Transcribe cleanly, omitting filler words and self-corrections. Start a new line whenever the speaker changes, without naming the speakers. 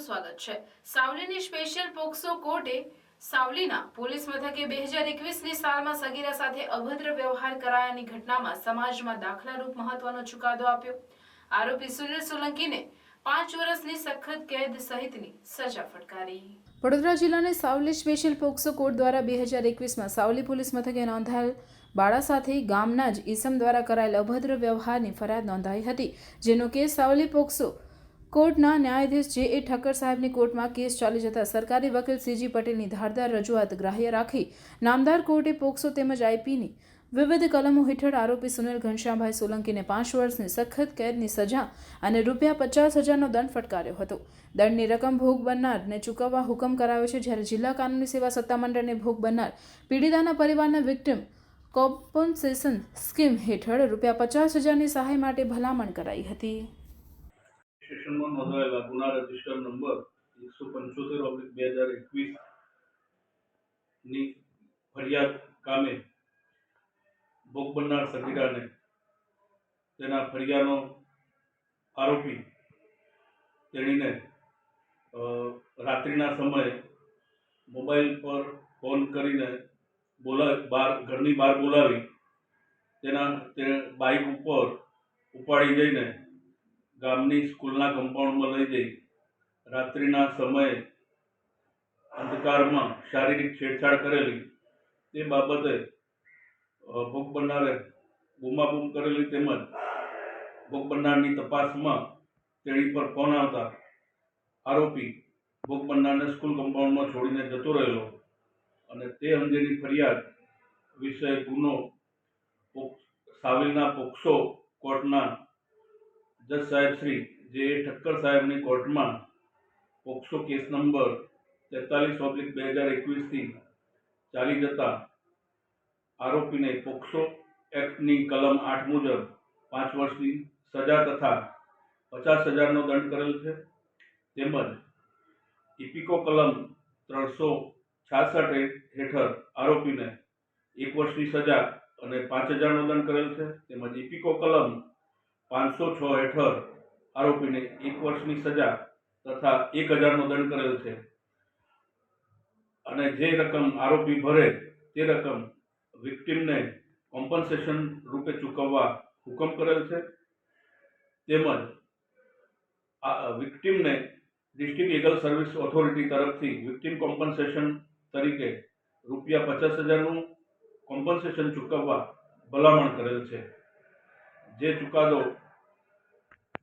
સ્વાગત છે। સાવલીની special POCSO કોર્ટે સાવલીના પોલીસ મથકે 2021ની સાલમાં સગીરા સાથે અભદ્ર વ્યવહાર કરાયાની ઘટનામાં સમાજમાં દાખલારૂપ મહત્વનો ચુકાદો આપ્યો। આરોપી સુનિલ સોલંકીને 5 વર્ષની સખત કેદ સહિતની સજા ફટકારી। વડોદરા જિલ્લાની સાવલી સ્પેશિયલ પોક્સો કોર્ટ દ્વારા 2021માં સાવલી પોલીસ મથકે નોંધાયેલ બાળા સાથે ગામના જ ઈસમ દ્વારા કરાયેલ અભદ્ર વ્યવહારની ફરિયાદ નોંધાઈ હતી, જેનો કેસ સાવલી પોક્સો કોર્ટના ન્યાયાધીશ જે.એ. ઠક્કર સાહેબની કોર્ટમાં કેસ ચાલી જતા સરકારી વકીલ સી.જી. પટેલની ધારદાર રજૂઆત ગ્રાહ્ય રાખી નામદાર કોર્ટે પોક્સો તેમજ આઈપીની વિવિધ કલમો હેઠળ આરોપી સુનિલ ઘનશ્યામભાઈ સોલંકીને 5 વર્ષની સખત કેદની સજા અને ₹50,000નો દંડ ફટકાર્યો હતો। દંડની રકમ ભોગ બનનારને ચૂકવવા હુકમ કરાયો છે, જ્યારે જિલ્લા કાનૂની સેવા સત્તામંડળને ભોગ બનનાર પીડિતાના પરિવારને વિક્ટિમ કોમ્પન્સેશન સ્કીમ હેઠળ ₹50,000ની સહાય માટે ભલામણ કરાઈ હતી।
સ્ટેશનમાં નોંધાયેલા ગુના રજિસ્ટર નંબર 175/2021 ની ફરિયાદ કામે ભોગ બનનાર સગીરાને તેના ફરિયાદનો આરોપી તેણીને રાત્રિના સમયે મોબાઈલ પર ફોન કરીને ઘરની બહાર બોલાવી તે બાઇક ઉપર ઉપાડી જઈને ગામની સ્કૂલના કમ્પાઉન્ડમાં લઈ જઈ રાત્રિના સમયે અંધકારમાં શારીરિક છેડછાડ કરેલી તે બાબતે ભોગ બનનારે બૂમાબૂમ કરેલી તેમજ ભોગ બનનારની તપાસમાં તેણી પર ફોન આવતા આરોપી ભોગ બનનારને સ્કૂલ કમ્પાઉન્ડમાં છોડીને જતો રહેલો અને તે અંગેની ફરિયાદ વિષય ગુનો સાવલીના પોક્સો કોર્ટના જજ સાહેબ શ્રી જે.એ. ઠક્કર સાહેબની કોર્ટમાં પોક્સો કેસ નંબર 43/2021થી ચાલી જતા આરોપીને પોક્સો એક્ટની કલમ 8 મુજબ 5 વર્ષની સજા તથા ₹50,000નો દંડ કરેલ છે, તેમજ ઇપીકો કલમ 366 હેઠળ આરોપીને 1 વર્ષની સજા અને ₹5,000નો દંડ કરેલ છે, તેમજ ઇપીકો કલમ 506 હેઠળ આરોપીને 1 વર્ષની સજા તથા ₹1,000નો દંડ કરેલ છે અને જે રકમ આરોપી ભરે તે રકમ વિક્ટિમને કોમ્પન્સેશન રૂપે ચૂકવવા હુકમ કરેલ છે, તેમજ વિક્ટિમને ડિસ્ટ્રિક્ટ લીગલ સર્વિસ ઓથોરિટી તરફથી વિક્ટિમ કોમ્પન્સેશન તરીકે ₹50,000નું કોમ્પન્સેશન ચૂકવવા ભલામણ કરેલ છે। જે ચુકાદો